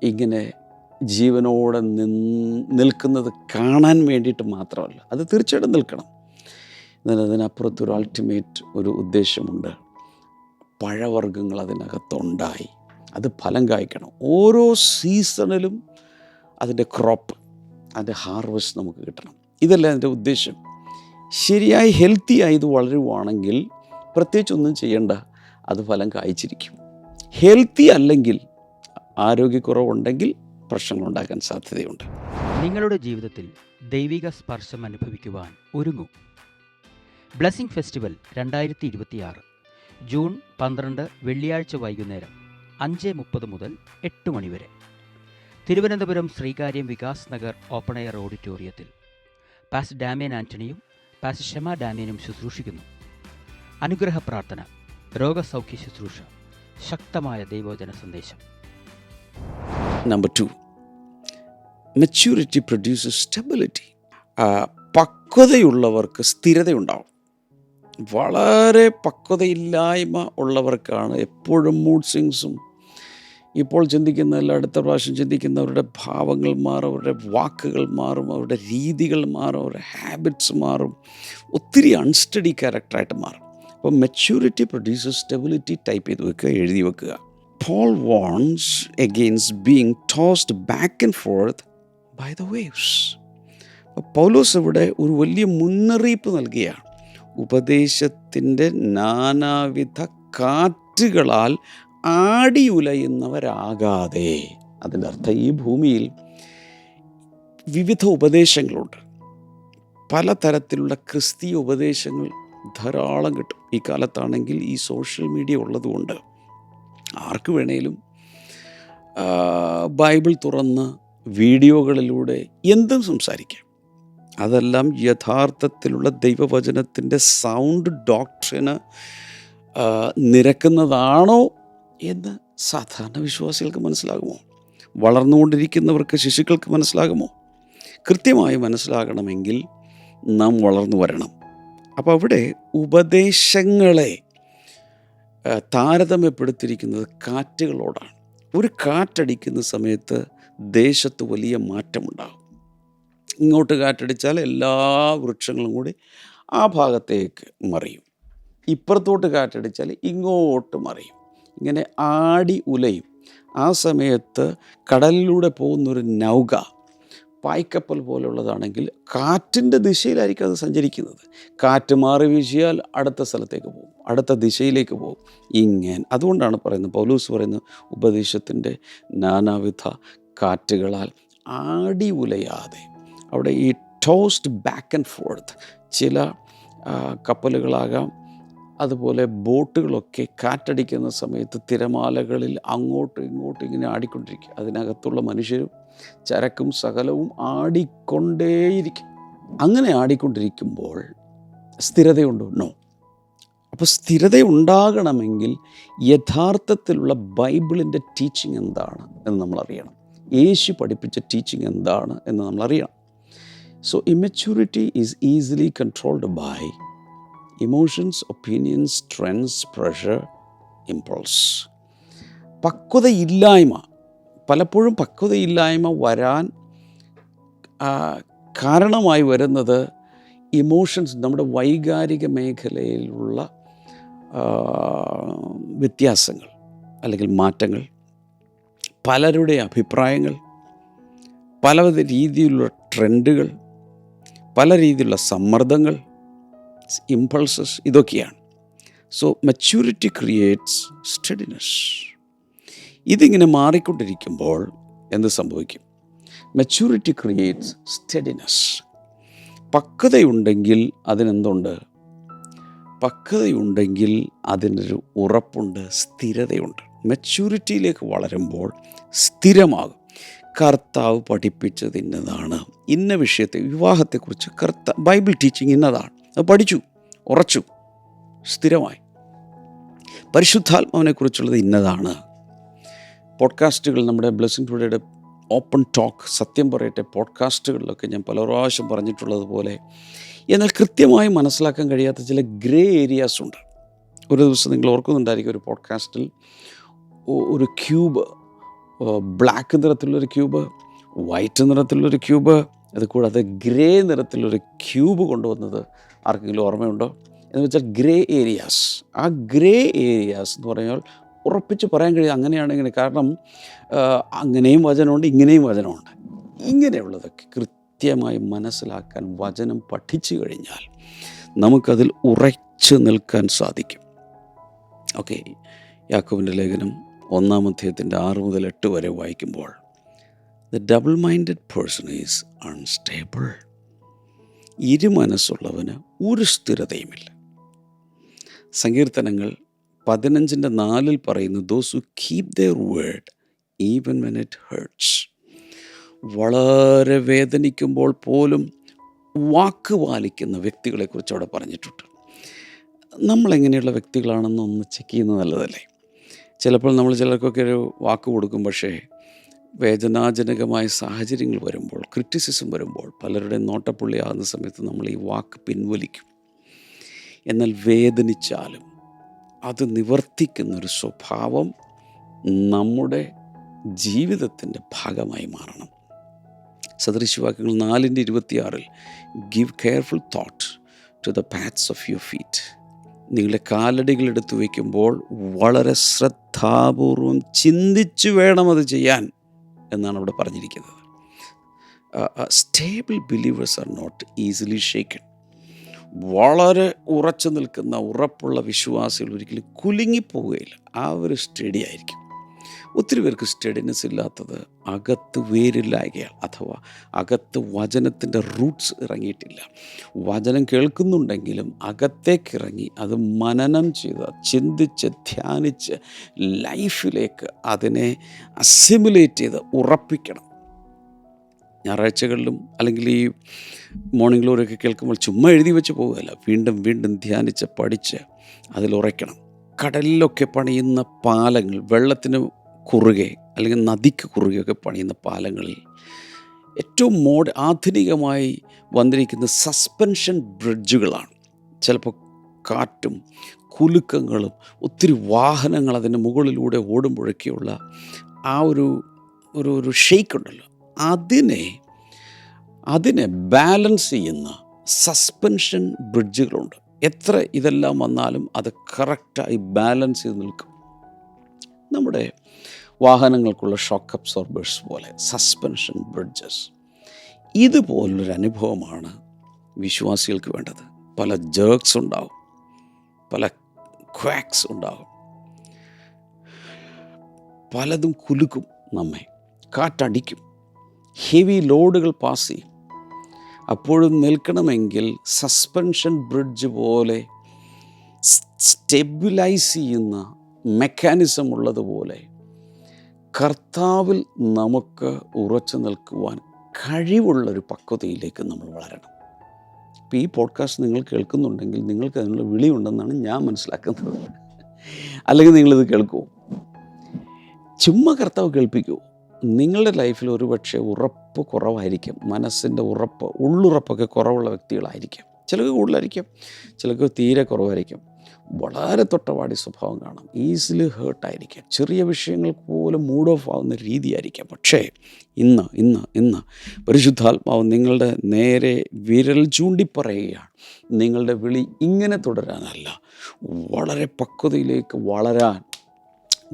ഇങ്ങനെ ജീവനോടെ നിൽക്കുന്നത് കാണാൻ വേണ്ടിയിട്ട് മാത്രമല്ല, അത് തീർച്ചയായിട്ടും നിൽക്കണം. എന്നാൽ അതിനപ്പുറത്തൊരു അൾട്ടിമേറ്റ് ഒരു ഉദ്ദേശമുണ്ട്. പഴവർഗ്ഗങ്ങൾ അതിനകത്തുണ്ടായി അത് ഫലം കായ്ക്കണം. ഓരോ സീസണിലും അതിൻ്റെ ക്രോപ്പ്, അതിൻ്റെ ഹാർവസ്റ്റ് നമുക്ക് കിട്ടണം. ഇതല്ല അതിൻ്റെ ഉദ്ദേശം. ശരിയായി ഹെൽത്തിയായി ഇത് വളരുവാണെങ്കിൽ പ്രത്യേകിച്ചൊന്നും ചെയ്യേണ്ട, അത് ഫലം കായ്ച്ചിരിക്കും. ഹെൽത്തി അല്ലെങ്കിൽ, ആരോഗ്യക്കുറവുണ്ടെങ്കിൽ പ്രശ്നങ്ങളുണ്ടാക്കാൻ സാധ്യതയുണ്ട്. നിങ്ങളുടെ ജീവിതത്തിൽ ദൈവിക സ്പർശം അനുഭവിക്കുവാൻ ഒരുങ്ങൂ. ബ്ലെസ്സിംഗ് ഫെസ്റ്റിവൽ 2026 ജൂൺ 12 വെള്ളിയാഴ്ച വൈകുന്നേരം 5:30 മുതൽ 8 മണി വരെ തിരുവനന്തപുരം ശ്രീകാര്യം വികാസ് നഗർ ഓപ്പൺ എയർ ഓഡിറ്റോറിയത്തിൽ പാസ്റ്റർ ഡാമിയൻ ആൻ്റണിയും പാസ്റ്റർ ഷെമ ഡാമിയനും ശുശ്രൂഷിക്കുന്നു. അനുഗ്രഹ പ്രാർത്ഥന, രോഗസൗഖ്യ ശുശ്രൂഷ, ശക്തമായ ദൈവവചന സന്ദേശം. Number 2, maturity produces stability. പക്വതയുള്ളവർക്ക് സ്ഥിരതയുണ്ടാവും. വളരെ പക്വതയില്ലായ്മ ഉള്ളവർക്കാണ് എപ്പോഴും മൂഡ് സ്വിങ്സും, ഇപ്പോൾ ചിന്തിക്കുന്നതല്ല അടുത്ത പ്രാവശ്യം ചിന്തിക്കുന്നവരുടെ ഭാവങ്ങൾ മാറും, അവരുടെ വാക്കുകൾ മാറും, അവരുടെ രീതികൾ മാറും, അവരുടെ ഹാബിറ്റ്സ് മാറും, ഒത്തിരി അൺസ്റ്റഡി ക്യാരക്ടറായിട്ട് മാറും. അപ്പോൾ മെച്യൂരിറ്റി പ്രൊഡ്യൂസസ് സ്റ്റെബിലിറ്റി ടൈപ്പ് ചെയ്ത് വെക്കുക, എഴുതി വെക്കുക. Paul warns against being tossed back and forth by the waves. പൗലോസ് ഇവിടെ ഒരു വലിയ മുന്നറിയിപ്പ് നൽകുകയാണ്. ഉപദേശത്തിൻ്റെ നാനാവിധ കാറ്റുകളാൽ ആടിയുലയുന്നവരാകാതെ. അതിൻ്റെ അർത്ഥം, ഈ ഭൂമിയിൽ വിവിധ ഉപദേശങ്ങളുണ്ട്. പലതരത്തിലുള്ള ക്രിസ്തീയ ഉപദേശങ്ങൾ ധാരാളം കിട്ടും. ഈ കാലത്താണെങ്കിൽ ഈ സോഷ്യൽ മീഡിയ ഉള്ളതുകൊണ്ട് ആർക്ക് വേണേലും ബൈബിൾ തുറന്ന് വീഡിയോകളിലൂടെ എന്തും സംസാരിക്കാം. അതെല്ലാം യഥാർത്ഥത്തിലുള്ള ദൈവവചനത്തിൻ്റെ സൗണ്ട് ഡോക്ട്രിന് നിരക്കുന്നതാണോ എന്ന് സാധാരണ വിശ്വാസികൾക്ക് മനസ്സിലാകുമോ? വളർന്നുകൊണ്ടിരിക്കുന്നവർക്ക്, ശിശുക്കൾക്ക് മനസ്സിലാകുമോ? കൃത്യമായി മനസ്സിലാകണമെങ്കിൽ നാം വളർന്നു വരണം. അപ്പോൾ അവിടെ ഉപദേശങ്ങളെ താരതമ്യപ്പെടുത്തിയിരിക്കുന്നത് കാറ്റുകളോടാണ്. ഒരു കാറ്റടിക്കുന്ന സമയത്ത് ദേശത്ത് വലിയ മാറ്റമുണ്ടാകും. ഇങ്ങോട്ട് കാറ്റടിച്ചാൽ എല്ലാ വൃക്ഷങ്ങളും കൂടി ആ ഭാഗത്തേക്ക് മറിയും. ഇപ്പുറത്തോട്ട് കാറ്റടിച്ചാൽ ഇങ്ങോട്ട് മറിയും. ഇങ്ങനെ ആടി ഉലയും. ആ സമയത്ത് കടലിലൂടെ പോകുന്നൊരു നൗക, പായ്ക്കപ്പൽ പോലുള്ളതാണെങ്കിൽ കാറ്റിൻ്റെ ദിശയിലായിരിക്കും അത് സഞ്ചരിക്കുന്നത്. കാറ്റ് മാറി വീശിയാൽ അടുത്ത സ്ഥലത്തേക്ക് പോകും, അടുത്ത ദിശയിലേക്ക് പോകും. അതുകൊണ്ടാണ് പറയുന്നത്, പൗലോസ് പറയുന്നത്, ഉപദേശത്തിൻ്റെ നാനാവിധ കാറ്റുകളാൽ ആടി ഉലയാതെ. അവിടെ ഈ ടോസ്റ്റ് ബാക്ക് ആൻഡ് ഫോർത്ത്, ചില കപ്പലുകളാകാം, അതുപോലെ ബോട്ടുകളൊക്കെ കാറ്റടിക്കുന്ന സമയത്ത് തിരമാലകളിൽ അങ്ങോട്ടും ഇങ്ങോട്ടും ഇങ്ങനെ ആടിക്കൊണ്ടിരിക്കും. അതിനകത്തുള്ള മനുഷ്യരും ചരക്കും സകലവും ആടിക്കൊണ്ടേയിരിക്കും. അങ്ങനെ ആടിക്കൊണ്ടിരിക്കുമ്പോൾ സ്ഥിരതയുണ്ടോ? നോ. അപ്പോൾ സ്ഥിരത ഉണ്ടാകണമെങ്കിൽ യഥാർത്ഥത്തിലുള്ള ബൈബിളിൻ്റെ ടീച്ചിങ് എന്താണ് എന്ന് നമ്മൾ അറിയണം. യേശു പഠിപ്പിച്ച ടീച്ചിങ് എന്താണ് എന്ന് നമ്മൾ അറിയണം. So immaturity is easily controlled by emotions, opinions, trends, pressure, impulse. പലപ്പോഴും പക്വതയില്ലായ്മ വരാൻ കാരണമായി വരുന്നത് ഇമോഷൻസ്, നമ്മുടെ വൈകാരിക മേഖലയിലുള്ള വ്യത്യാസങ്ങൾ അല്ലെങ്കിൽ മാറ്റങ്ങൾ, പലരുടെ അഭിപ്രായങ്ങൾ, പല രീതിയിലുള്ള ട്രെൻഡുകൾ, പല രീതിയിലുള്ള സമ്മർദ്ദങ്ങൾ, ഇമ്പൾസസ്, ഇതൊക്കെയാണ്. So maturity creates steadiness. ഇതിങ്ങനെ മാറിക്കൊണ്ടിരിക്കുമ്പോൾ എന്ത് സംഭവിക്കും? Maturity creates steadiness. പക്വതയുണ്ടെങ്കിൽ അതിനെന്തുണ്ട്? പക്വതയുണ്ടെങ്കിൽ അതിനൊരു ഉറപ്പുണ്ട്, സ്ഥിരതയുണ്ട്. മെച്യൂരിറ്റിയിലേക്ക് വളരുമ്പോൾ സ്ഥിരമാകും. കർത്താവ് പഠിപ്പിച്ചത് ഇന്നതാണ്, ഇന്ന വിഷയത്തെ, വിവാഹത്തെക്കുറിച്ച് ബൈബിൾ ടീച്ചിങ് ഇന്നതാണ്, അത് പഠിച്ചു, ഉറച്ചു, സ്ഥിരമായി. പരിശുദ്ധാത്മാവിനെക്കുറിച്ചുള്ളത് ഇന്നതാണ്. പോഡ്കാസ്റ്റുകൾ, നമ്മുടെ ബ്ലെസ്സിംഗ് ടുഡേയുടെ ഓപ്പൺ ടോക്ക്, സത്യം പറയട്ടെ പോഡ്കാസ്റ്റുകളിലൊക്കെ ഞാൻ പല പ്രാവശ്യം പറഞ്ഞിട്ടുള്ളതുപോലെ, എന്നാൽ കൃത്യമായി മനസ്സിലാക്കാൻ കഴിയാത്ത ചില ഗ്രേ ഏരിയാസ് ഉണ്ട്. ഒരു ദിവസം നിങ്ങൾ ഓർക്കുന്നുണ്ടായിരിക്കും, ഒരു പോഡ്കാസ്റ്റിൽ ഒരു ക്യൂബ്, ബ്ലാക്ക് നിറത്തിലുള്ളൊരു ക്യൂബ്, വൈറ്റ് നിറത്തിലുള്ളൊരു ക്യൂബ്, അതുകൂടാതെ ഗ്രേ നിറത്തിലൊരു ക്യൂബ് കൊണ്ടുവന്നത് ആർക്കെങ്കിലും ഓർമ്മയുണ്ടോ? എന്ന് വെച്ചാൽ ഗ്രേ ഏരിയാസ്. ആ ഗ്രേ ഏരിയാസ് എന്ന് പറഞ്ഞാൽ ഉറപ്പിച്ച് പറയാൻ കഴിയും അങ്ങനെയാണെങ്കിൽ, കാരണം അങ്ങനെയും വചനമുണ്ട്, ഇങ്ങനെയും വചനമുണ്ട്. ഇങ്ങനെയുള്ളതൊക്കെ കൃത്യമായി മനസ്സിലാക്കാൻ വചനം പഠിച്ചു കഴിഞ്ഞാൽ നമുക്കതിൽ ഉറച്ചു നിൽക്കാൻ സാധിക്കും. ഓക്കെ, യാക്കോബിൻ്റെ ലേഖനം 1-ാം അധ്യായത്തിൻ്റെ 6 മുതൽ 8 വരെ വായിക്കുമ്പോൾ, the double minded person is unstable. ഇരുമനസ്സുള്ളവന് ഒരു സ്ഥിരതയുമില്ല. സങ്കീർത്തനങ്ങൾ 15:4 പറയുന്നു, those who keep their word even when it hurts. വളരെ വേദനിക്കുമ്പോൾ പോലും വാക്ക് പാലിക്കുന്ന വ്യക്തികളെക്കുറിച്ച് അവിടെ പറഞ്ഞിട്ടുണ്ട്. നമ്മളെങ്ങനെയുള്ള വ്യക്തികളാണെന്നൊന്ന് ചെക്ക് ചെയ്യുന്നത് നല്ലതല്ലേ? ചിലപ്പോൾ നമ്മൾ ചിലർക്കൊക്കെ ഒരു വാക്ക് കൊടുക്കും, പക്ഷേ വേദനാജനകമായ സാഹചര്യങ്ങൾ വരുമ്പോൾ, ക്രിറ്റിസിസം വരുമ്പോൾ, പലരുടെ നോട്ടപ്പുള്ളിയാകുന്ന സമയത്ത് നമ്മൾ ഈ വാക്ക് പിൻവലിക്കും. എന്നാൽ വേദനിച്ചാലും അത് നിവർത്തിക്കുന്നൊരു സ്വഭാവം നമ്മുടെ ജീവിതത്തിൻ്റെ ഭാഗമായി മാറണം. സദൃശവാക്യങ്ങൾ 4:26 give careful thought to the paths of your feet. നിങ്ങളുടെ കാലടികൾ എടുത്തു വയ്ക്കുമ്പോൾ വളരെ ശ്രദ്ധാപൂർവം ചിന്തിച്ചു വേണം അത് ചെയ്യാൻ എന്നാണ് അവിടെ പറഞ്ഞിരിക്കുന്നത്. Stable believers are not easily shaken. വളരെ ഉറച്ചു നിൽക്കുന്ന ഉറപ്പുള്ള വിശ്വാസികൾ ഒരിക്കലും കുലുങ്ങിപ്പോവുകയില്ല. ആ ഒരു സ്റ്റഡി ആയിരിക്കും. ഒത്തിരി പേർക്ക് സ്റ്റഡിനെസ് ഇല്ലാത്തത് അകത്ത് വേരില്ലായ്കയാണ്, അഥവാ അകത്ത് വചനത്തിൻ്റെ റൂട്ട്സ് ഇറങ്ങിയിട്ടില്ല. വചനം കേൾക്കുന്നുണ്ടെങ്കിലും അകത്തേക്കിറങ്ങി അത് മനനം ചെയ്ത് ചിന്തിച്ച് ധ്യാനിച്ച് ലൈഫിലേക്ക് അതിനെ അസിമുലേറ്റ് ചെയ്ത് ഉറപ്പിക്കണം. ഞായറാഴ്ചകളിലും അല്ലെങ്കിൽ ഈ മോർണിംഗ് ഗ്ലോറിയൊക്കെ കേൾക്കുമ്പോൾ ചുമ്മാ എഴുതി വെച്ച് പോകുകയല്ല, വീണ്ടും വീണ്ടും ധ്യാനിച്ച് പഠിച്ച് അതിലുറയ്ക്കണം. കടലിലൊക്കെ പണിയുന്ന പാലങ്ങൾ, വെള്ളത്തിന് കുറുകെ അല്ലെങ്കിൽ നദിക്ക് കുറുകെയൊക്കെ പണിയുന്ന പാലങ്ങളിൽ ഏറ്റവും ആധുനികമായി വന്നിരിക്കുന്ന സസ്പെൻഷൻ ബ്രിഡ്ജുകളാണ്. ചിലപ്പോൾ കാറ്റും കുലുക്കങ്ങളും ഒത്തിരി വാഹനങ്ങൾ അതിൻ്റെ മുകളിലൂടെ ഓടുമ്പോഴൊക്കെയുള്ള ആ ഒരു ഒരു ഷെയ്ക്ക് ഉണ്ടല്ലോ, അതിനെ ബാലൻസ് ചെയ്യുന്ന സസ്പെൻഷൻ ബ്രിഡ്ജുകളുണ്ട്. എത്ര ഇതെല്ലാം വന്നാലും അത് കറക്റ്റായി ബാലൻസ് ചെയ്ത് നിൽക്കും. നമ്മുടെ വാഹനങ്ങൾക്കുള്ള ഷോക്ക് അബ്സോർബേഴ്സ് പോലെ സസ്പെൻഷൻ ബ്രിഡ്ജസ്. ഇതുപോലൊരു അനുഭവമാണ് വിശ്വാസികൾക്ക് വേണ്ടത്. പല ജേർക്സ് ഉണ്ടാവും, പല ക്വാക്സ് ഉണ്ടാകും, പലതും കുലുക്കും, നമ്മെ കാറ്റടിക്കും, ഹെവി ലോഡുകൾ പാസ് ചെയ്യും. അപ്പോഴും നിൽക്കണമെങ്കിൽ സസ്പെൻഷൻ ബ്രിഡ്ജ് പോലെ സ്റ്റെബിലൈസ് ചെയ്യുന്ന മെക്കാനിസം ഉള്ളതുപോലെ കർത്താവിൽ നമുക്ക് ഉറച്ചു നിൽക്കുവാൻ കഴിവുള്ളൊരു പക്വതയിലേക്ക് നമ്മൾ വളരണം. ഇപ്പോൾ ഈ പോഡ്കാസ്റ്റ് നിങ്ങൾ കേൾക്കുന്നുണ്ടെങ്കിൽ നിങ്ങൾക്ക് അതിനുള്ള വിളിയുണ്ടെന്നാണ് ഞാൻ മനസ്സിലാക്കുന്നത്. അല്ലെങ്കിൽ നിങ്ങളിത് കേൾക്കുമോ? ചുമ്മാ കർത്താവ് കേൾപ്പിക്കുമോ? നിങ്ങളുടെ ലൈഫിൽ ഒരുപക്ഷെ ഉറപ്പ് കുറവായിരിക്കും, മനസ്സിൻ്റെ ഉള്ളുറപ്പൊക്കെ കുറവുള്ള വ്യക്തികളായിരിക്കും. ചിലർക്ക് കൂടുതലായിരിക്കും, ചിലർക്ക് തീരെ കുറവായിരിക്കും. വളരെ തൊട്ടവാടി സ്വഭാവം കാണാം, ഈസിലി ഹേർട്ടായിരിക്കാം, ചെറിയ വിഷയങ്ങൾക്ക് പോലും മൂഡ് ഓഫ് ആവുന്ന രീതിയായിരിക്കാം. പക്ഷേ ഇന്ന് പരിശുദ്ധാത്മാവ് നിങ്ങളുടെ നേരെ വിരൽ ചൂണ്ടിപ്പറയുകയാണ്. നിങ്ങളുടെ വിളി ഇങ്ങനെ തുടരാനല്ല, വളരെ പക്വതയിലേക്ക് വളരാൻ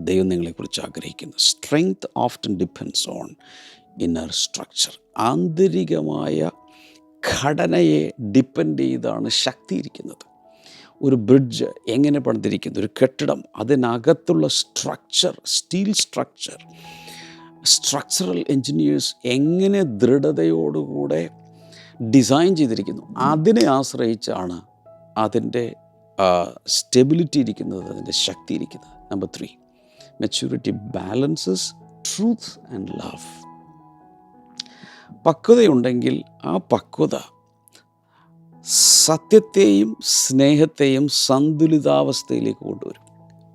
ദൈവം നിങ്ങളെക്കുറിച്ച് ആഗ്രഹിക്കുന്നു. Strength often depends on inner structure. ആന്തരികമായ ഘടനയെ ഡിപ്പെൻഡ് ചെയ്താണ് ശക്തി ഇരിക്കുന്നത്. ഒരു ബ്രിഡ്ജ് എങ്ങനെ പണിതിരിക്കുന്നു, ഒരു കെട്ടിടം അതിനകത്തുള്ള structure, steel structure, structural engineers എങ്ങനെ ദൃഢതയോടുകൂടെ ഡിസൈൻ ചെയ്തിരിക്കുന്നു, അതിനെ ആശ്രയിച്ചാണ് അതിൻ്റെ സ്റ്റെബിലിറ്റി ഇരിക്കുന്നത്, അതിൻ്റെ ശക്തി ഇരിക്കുന്നത്. Number 3, maturity balances truth and love. പക്വതയുണ്ടെങ്കിൽ ആ പക്വത സത്യത്തെയും സ്നേഹത്തെയും സന്തുലിതാവസ്ഥയിലേക്ക് കൊണ്ടുവരും.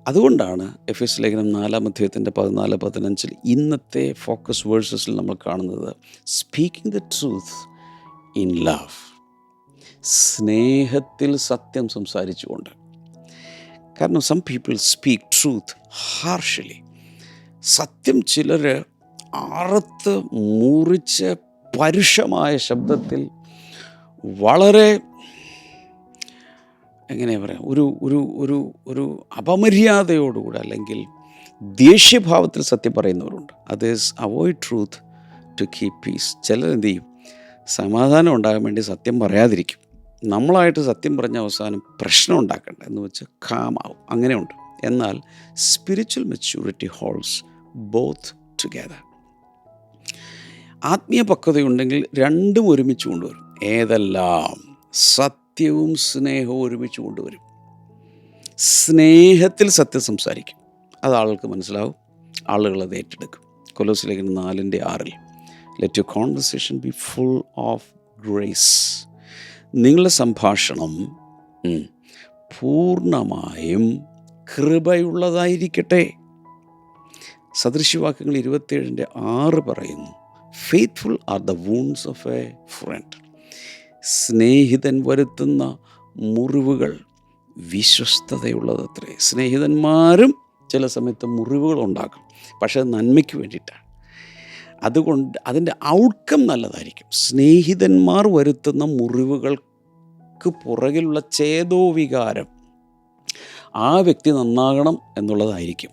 അതുകൊണ്ടാണ് എഫെസ്യ ലേഖനം 4:14-15 ഇന്നത്തെ ഫോക്കസ് വേഴ്സസിൽ നമ്മൾ കാണുന്നത് speaking the truth in love. സ്നേഹത്തിൽ സത്യം സംസാരിച്ചുകൊണ്ട്. കാരണം സം പീപ്പിൾ സ്പീക്ക് ട്രൂത്ത് ഹാർഷലി. സത്യം ചിലർ അറുത്ത് മുറിച്ച് പരുഷമായ ശബ്ദത്തിൽ വളരെ എങ്ങനെയാ പറയാം, ഒരു അപമര്യാദയോടുകൂടെ അല്ലെങ്കിൽ ദേഷ്യഭാവത്തിൽ സത്യം പറയുന്നവരുണ്ട്. Others avoid truth to keep peace. ചിലർ എന്ത് ചെയ്യും, സമാധാനം ഉണ്ടാകാൻ വേണ്ടി സത്യം പറയാതിരിക്കും. നമ്മളായിട്ട് സത്യം പറഞ്ഞ അവസാനം പ്രശ്നം ഉണ്ടാക്കണ്ട എന്ന് വെച്ച് കാമാവും. അങ്ങനെയുണ്ട്. എന്നാൽ spiritual maturity holds both together. ആത്മീയ പക്വതയുണ്ടെങ്കിൽ രണ്ടും ഒരുമിച്ച് കൊണ്ടുവരും. ഏതെല്ലാം? സത്യവും സ്നേഹവും ഒരുമിച്ച് കൊണ്ടുവരും. സ്നേഹത്തിൽ സത്യം സംസാരിക്കും, അത് ആളുകൾക്ക് മനസ്സിലാവും, ആളുകൾ അത് ഏറ്റെടുക്കും. കൊലോസ്യ ലേഖനം 4:6 let your conversation B full of grace. നിങ്ങളുടെ സംഭാഷണം പൂർണ്ണമായും കൃപയുള്ളതായിരിക്കട്ടെ. സദൃശ്യവാക്യങ്ങൾ 27:6 പറയുന്നു, faithful are the wounds of a friend. സ്നേഹിതൻ വരുത്തുന്ന മുറിവുകൾ വിശ്വസ്തതയുള്ളതത്രേ. സ്നേഹിതന്മാരും ചില സമയത്ത് മുറിവുകൾ ഉണ്ടാക്കും, പക്ഷേ അത് നന്മയ്ക്ക് വേണ്ടിയിട്ടാണ്. അതുകൊണ്ട് അതിൻ്റെ ഔട്ട്കം നല്ലതായിരിക്കും. സ്നേഹിതന്മാർ വരുത്തുന്ന മുറിവുകൾക്ക് പുറകിലുള്ള ചേതോവികാരം ആ വ്യക്തി നന്നാകണം എന്നുള്ളതായിരിക്കും.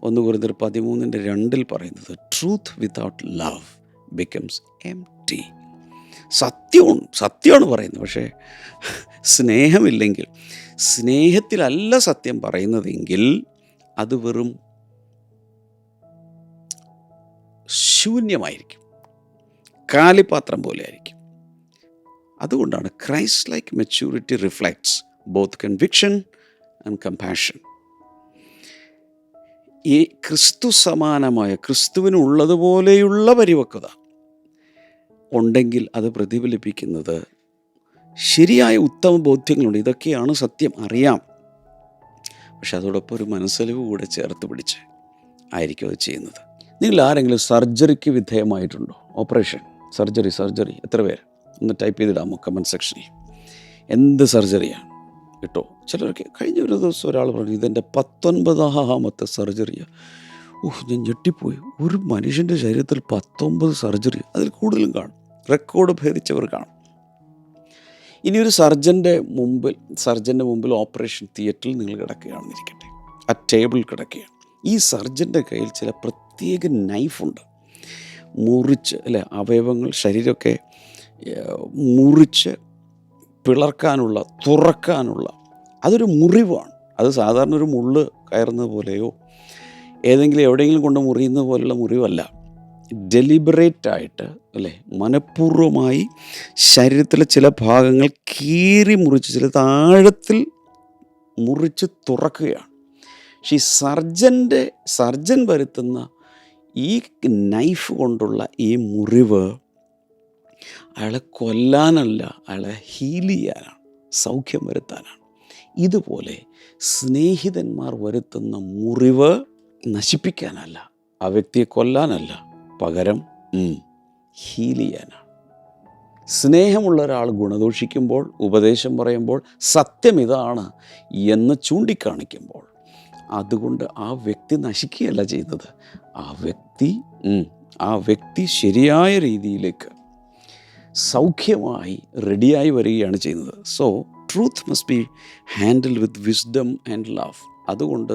1 കൊരിന്ത്യർ 13:2 പറയുന്നത് truth without love becomes empty. സത്യമാണ് പറയുന്നത്, പക്ഷേ സ്നേഹമില്ലെങ്കിൽ, സ്നേഹത്തിലല്ല സത്യം പറയുന്നതെങ്കിൽ അത് വെറും ശൂന്യമായിരിക്കും, കാലിപാത്രം പോലെ ആയിരിക്കും. അതുകൊണ്ടാണ് Christ like maturity reflects both conviction and compassion. ഈ ക്രിസ്തു സമാനമായ, ക്രിസ്തുവിനുള്ളതുപോലെയുള്ള പരിപക്വത ഉണ്ടെങ്കിൽ അത് പ്രതിഫലിപ്പിക്കുന്നത് ശരിയായ ഉത്തമ ബോധ്യങ്ങളുണ്ട്. ഇതൊക്കെയാണ് സത്യം, അറിയാം, പക്ഷെ അതോടൊപ്പം ഒരു മനസ്സലിവ് കൂടെ ചേർത്ത് പിടിച്ച് ആയിരിക്കും അത് ചെയ്യുന്നത്. നിങ്ങൾ ആരെങ്കിലും സർജറിക്ക് വിധേയമായിട്ടുണ്ടോ? ഓപ്പറേഷൻ, സർജറി എത്ര പേര്? ഒന്ന് ടൈപ്പ് ചെയ്തിടാമോ കമൻറ്റ് സെക്ഷനിൽ? എന്ത് സർജറിയാണ് കേട്ടോ. ചിലർക്ക് കഴിഞ്ഞ ഒരു ദിവസം ഒരാൾ പറഞ്ഞു ഇതെൻ്റെ 19ാമത്തെ സർജറിയാണ്. ഞാൻ ഞെട്ടിപ്പോയി. ഒരു മനുഷ്യൻ്റെ ശരീരത്തിൽ 19 സർജറി, അതിൽ കൂടുതലും കാണും, റെക്കോർഡ് ഭേദിച്ചവർ കാണും. ഇനിയൊരു സർജൻ്റെ മുമ്പിൽ ഓപ്പറേഷൻ തിയേറ്ററിൽ നിങ്ങൾ കിടക്കുകയാണെന്നിരിക്കട്ടെ, ആ ടേബിൾ കിടക്കുകയാണ്. ഈ സർജൻ്റെ കയ്യിൽ ചില പ്രത്യേക നൈഫുണ്ട്, മുറിച്ച് അവയവങ്ങൾ, ശരീരമൊക്കെ മുറിച്ച് പിളർക്കാനുള്ള, തുറക്കാനുള്ള. അതൊരു മുറിവാണ്. അത് സാധാരണ ഒരു മുള്ള് കയറുന്നത് പോലെയോ എവിടെയെങ്കിലും കൊണ്ട് മുറിയുന്നത് പോലെയുള്ള മുറിവല്ല. ഡെലിബറേറ്റായിട്ട് മനഃപൂർവ്വമായി ശരീരത്തിലെ ചില ഭാഗങ്ങൾ കീറി മുറിച്ച്, ചില താഴത്തിൽ മുറിച്ച് തുറക്കുകയാണ്. പക്ഷേ ഈ സർജൻ വരുത്തുന്ന ഈ നൈഫ് കൊണ്ടുള്ള ഈ മുറിവ് അയാളെ കൊല്ലാനല്ല, അയാളെ ഹീൽ ചെയ്യാനാണ്, സൗഖ്യം വരുത്താനാണ്. ഇതുപോലെ സ്നേഹിതന്മാർ വരുത്തുന്ന മുറിവ് നശിപ്പിക്കാനല്ല, ആ വ്യക്തിയെ കൊല്ലാനല്ല, പകരം ഹീൽ ചെയ്യാനാണ്. സ്നേഹമുള്ള ഒരാൾ ഗുണദോഷിക്കുമ്പോൾ, ഉപദേശം പറയുമ്പോൾ, സത്യം ഇതാണ് എന്ന് ചൂണ്ടിക്കാണിക്കുമ്പോൾ, അതുകൊണ്ട് ആ വ്യക്തി നശിക്കുകയല്ല ചെയ്യുന്നത്. ആ വ്യക്തി ശരിയായ രീതിയിലേക്ക് സൗഖ്യമായി റെഡിയായി വരികയാണ് ചെയ്യുന്നത്. So truth must be handle with wisdom and love. അതുകൊണ്ട്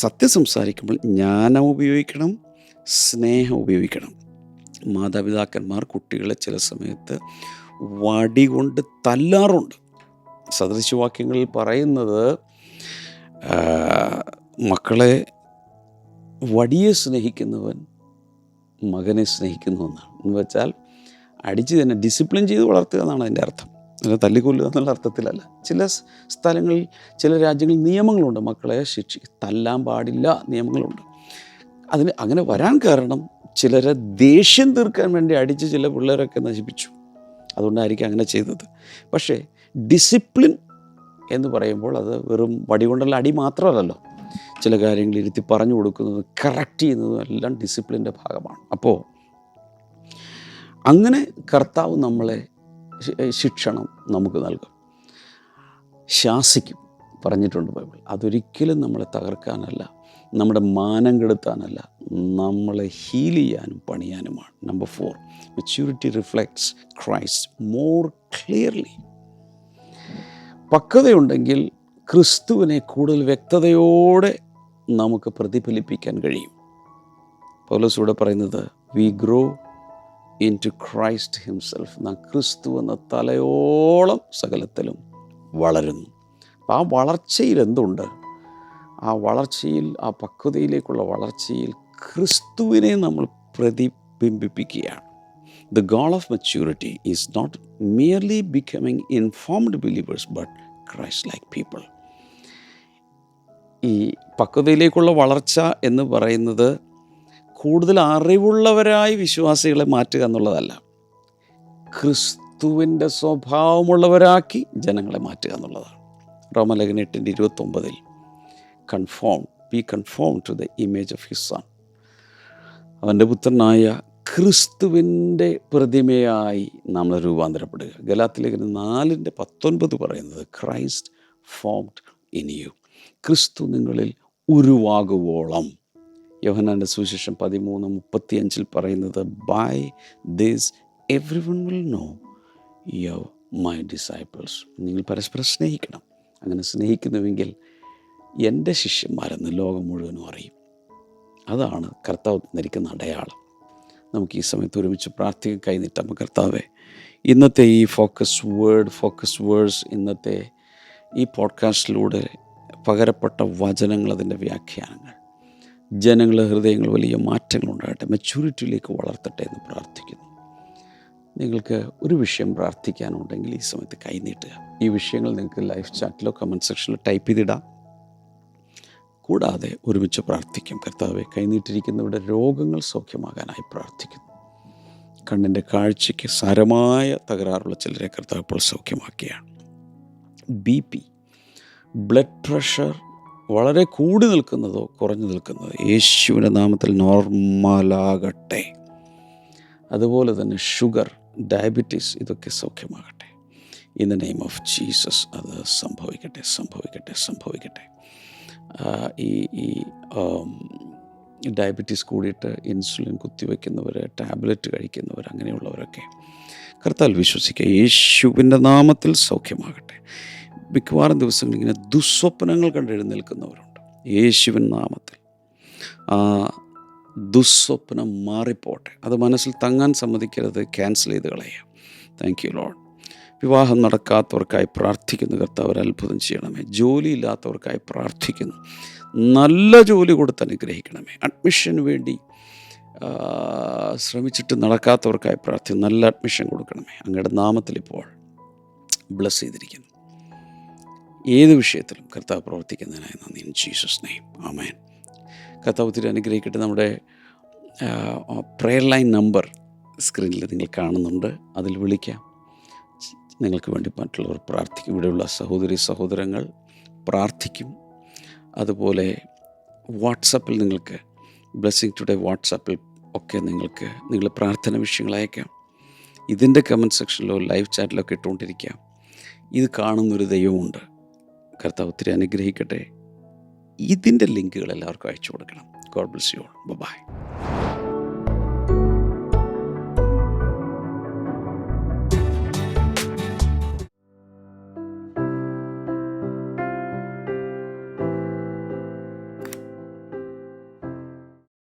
സത്യം സംസാരിക്കുമ്പോൾ ജ്ഞാനം ഉപയോഗിക്കണം, സ്നേഹം ഉപയോഗിക്കണം. മാതാപിതാക്കന്മാർ കുട്ടികളെ ചില സമയത്ത് വടി കൊണ്ട് തല്ലാറുണ്ട്. സദൃശവാക്യങ്ങളിൽ പറയുന്നത് മക്കളെ വടിയെ സ്നേഹിക്കുന്നവൻ മകനെ സ്നേഹിക്കുന്നു എന്നാണ്. എന്ന് വെച്ചാൽ അടിച്ച് തന്നെ ഡിസിപ്ലിൻ ചെയ്ത് വളർത്തുക എന്നാണ് അതിൻ്റെ അർത്ഥം. അല്ല തല്ലിക്കൊല്ലുക എന്നുള്ള അർത്ഥത്തിലല്ല. ചില സ്ഥലങ്ങളിൽ, ചില രാജ്യങ്ങളിൽ നിയമങ്ങളുണ്ട്, മക്കളെ തല്ലാൻ പാടില്ല നിയമങ്ങളുണ്ട്. അങ്ങനെ വരാൻ കാരണം ചിലരെ ദേഷ്യം തീർക്കാൻ വേണ്ടി അടിച്ച് ചില പിള്ളേരൊക്കെ നശിപ്പിച്ചു. അതുകൊണ്ടായിരിക്കും അങ്ങനെ ചെയ്തത്. പക്ഷേ ഡിസിപ്ലിൻ എന്ന് പറയുമ്പോൾ അത് വെറും വടി കൊണ്ടുള്ള അടി മാത്രമല്ലല്ലോ. ചില കാര്യങ്ങൾ ഇരുത്തി പറഞ്ഞു കൊടുക്കുന്നതും കറക്റ്റ് ചെയ്യുന്നതും എല്ലാം ഡിസിപ്ലിൻ്റെ ഭാഗമാണ്. അപ്പോൾ അങ്ങനെ കർത്താവ് നമ്മളെ ശിക്ഷണം നമുക്ക് നൽകും, ശാസിക്കും, പറഞ്ഞിട്ടുണ്ട് ബൈബിൾ. അതൊരിക്കലും നമ്മളെ തകർക്കാനല്ല, നമ്മുടെ മാനം കെടുത്താനല്ല, നമ്മളെ ഹീൽ ചെയ്യാനും പണിയാനുമാണ്. Number 4, maturity reflects Christ more clearly. പക്വതയുണ്ടെങ്കിൽ ക്രിസ്തുവിനെ കൂടുതൽ വ്യക്തതയോടെ നമുക്ക് പ്രതിഫലിപ്പിക്കാൻ കഴിയും. പൗലോസ് ഇവിടെ പറയുന്നത് we grow into Christ himself. നാം ക്രിസ്തു എന്ന തലയോളം സകലത്തിലും വളരുന്നു. അപ്പം ആ വളർച്ചയിൽ എന്തുണ്ട്? ആ വളർച്ചയിൽ, ആ പക്വതയിലേക്കുള്ള വളർച്ചയിൽ ക്രിസ്തുവിനെ നമ്മൾ പ്രതിബിംബിപ്പിക്കുകയാണ്. The goal of maturity is not merely becoming informed believers but Christ-like people. ഈ പക്വതയിലേക്കുള്ള വളർച്ച എന്ന് പറയുന്നത് കൂടുതൽ അറിവുള്ളവരായി വിശ്വാസികളെ മാറ്റുക എന്നുള്ളതല്ല, ക്രിസ്തുവിൻ്റെ സ്വഭാവമുള്ളവരാക്കി ജനങ്ങളെ മാറ്റുക എന്നുള്ളതാണ്. റോമലേഖനം 8:29 be conformed to the image of his son. അവൻ്റെ പുത്രനായ ക്രിസ്തുവിൻ്റെ പ്രതിമയായി നമ്മൾ രൂപാന്തരപ്പെടുക. ഗലാത്യലേഖനം 4:19 പറയുന്നത് ക്രൈസ്റ്റ് ഫോംഡ് ഇൻ യു. ക്രിസ്തു നിങ്ങളിൽ ഉരുവാകുവോളം. യോഹന്നാൻ്റെ സുവിശേഷം 13:35 പറയുന്നത് by this everyone will know you are my disciples. നിങ്ങൾ പരസ്പരം സ്നേഹിക്കണം. അങ്ങനെ സ്നേഹിക്കുന്നുവെങ്കിൽ എൻ്റെ ശിഷ്യന്മാരെന്ന് ലോകം മുഴുവനും അറിയും. അതാണ് കർത്താവ് തന്നിരിക്കുന്ന അടയാളം. നമുക്ക് ഈ സമയത്ത് ഒരുമിച്ച് പ്രാർത്ഥിക്കാൻ കൈനീട്ടാം. കർത്താവേ, ഇന്നത്തെ ഈ ഫോക്കസ് വേർഡ്സ്, ഇന്നത്തെ ഈ പോഡ്കാസ്റ്റിലൂടെ പകരപ്പെട്ട വചനങ്ങൾ, അതിൻ്റെ വ്യാഖ്യാനങ്ങൾ ജനങ്ങളുടെ ഹൃദയങ്ങൾ വലിയ മാറ്റങ്ങളുണ്ടാകട്ടെ, മെച്യൂരിറ്റിയിലേക്ക് വളർത്തട്ടെ എന്ന് പ്രാർത്ഥിക്കുന്നു. നിങ്ങൾക്ക് ഒരു വിഷയം പ്രാർത്ഥിക്കാനുണ്ടെങ്കിൽ ഈ സമയത്ത് കൈനീട്ടുക. ഈ വിഷയങ്ങൾ നിങ്ങൾക്ക് ലൈവ് ചാറ്റിലോ കമൻറ്റ് സെക്ഷനിലോ ടൈപ്പ് ചെയ്തിടാം. കൂടാതെ ഒരുമിച്ച് പ്രാർത്ഥിക്കും. കർത്താവെ, കൈനീട്ടിരിക്കുന്നവരുടെ രോഗങ്ങൾ സൗഖ്യമാകാനായി പ്രാർത്ഥിക്കുന്നു. കണ്ണിൻ്റെ കാഴ്ചയ്ക്ക് സാരമായ തകരാറുള്ള ചിലരെ കർത്താവ് ഇപ്പോൾ സൗഖ്യമാക്കുകയാണ്. BP, ബ്ലഡ് പ്രഷർ വളരെ കൂടി നിൽക്കുന്നതോ കുറഞ്ഞു നിൽക്കുന്നതോ യേശുവിൻ്റെ നാമത്തിൽ നോർമലാകട്ടെ. അതുപോലെ തന്നെ ഷുഗർ, ഡയബറ്റീസ്, ഇതൊക്കെ സൗഖ്യമാകട്ടെ. In the name of Jesus അത് സംഭവിക്കട്ടെ, സംഭവിക്കട്ടെ, സംഭവിക്കട്ടെ. ഈ ഡയബറ്റീസ് കൂടിയിട്ട് ഇൻസുലിൻ കുത്തിവെക്കുന്നവർ, ടാബ്ലറ്റ് കഴിക്കുന്നവർ, അങ്ങനെയുള്ളവരൊക്കെ കർത്താൽ വിശ്വസിക്കുക, യേശുവിൻ്റെ നാമത്തിൽ സൗഖ്യമാകട്ടെ. മിക്കവാറും ദിവസങ്ങളിൽ ഇങ്ങനെ ദുസ്വപ്നങ്ങൾ കണ്ട് എഴുന്നേൽക്കുന്നവരുണ്ട്. യേശുവിൻ നാമത്തിൽ ആ ദുസ്വപ്നം മാറിപ്പോട്ടെ. അത് മനസ്സിൽ തങ്ങാൻ സമ്മതിക്കരുത്, ക്യാൻസൽ ചെയ്ത് കളയുക. Thank you Lord. വിവാഹം നടക്കാത്തവർക്കായി പ്രാർത്ഥിക്കുന്നു, കർത്താവ് ഒരു അത്ഭുതം ചെയ്യണമേ. ജോലിയില്ലാത്തവർക്കായി പ്രാർത്ഥിക്കുന്നു, നല്ല ജോലി കൊടുത്ത് അനുഗ്രഹിക്കണമേ. അഡ്മിഷന് വേണ്ടി ശ്രമിച്ചിട്ട് നടക്കാത്തവർക്കായി പ്രാർത്ഥിക്കുന്നു, നല്ല അഡ്മിഷൻ കൊടുക്കണമേ. അങ്ങയുടെ നാമത്തിൽ ഇപ്പോൾ ബ്ലസ് ചെയ്തിരിക്കുന്നു. ഏത് വിഷയത്തിലും കർത്താവ് പ്രവർത്തിക്കുന്നതിനായി നന്ദി. ഇൻ ജീസസ് നെയിം ആമേൻ. കർത്താവ് ഒത്തിരി അനുഗ്രഹിക്കട്ടെ. നമ്മുടെ പ്രെയർ ലൈൻ നമ്പർ സ്ക്രീനിൽ നിങ്ങൾ കാണുന്നുണ്ട്, അതിൽ വിളിക്കാം. നിങ്ങൾക്ക് വേണ്ടി മറ്റുള്ളവർ പ്രാർത്ഥിക്കും. ഇവിടെയുള്ള സഹോദരി സഹോദരങ്ങൾ പ്രാർത്ഥിക്കും. അതുപോലെ വാട്സപ്പിൽ നിങ്ങൾക്ക് ബ്ലെസ്സിങ് ടുഡേ വാട്സപ്പിൽ ഒക്കെ നിങ്ങൾക്ക് നിങ്ങളുടെ പ്രാർത്ഥന വിഷയങ്ങൾ അയക്കാം. ഇതിൻ്റെ കമൻറ്റ് സെക്ഷനിലോ ലൈവ് ചാറ്റിലൊക്കെ ഇട്ടുകൊണ്ടിരിക്കാം. ഇത് കാണുന്നൊരു ദൈവമുണ്ട്. കർത്താവ് ഒത്തിരി അനുഗ്രഹിക്കട്ടെ. ഇതിൻ്റെ ലിങ്കുകൾ എല്ലാവർക്കും അയച്ചു കൊടുക്കണം. God bless you all. By.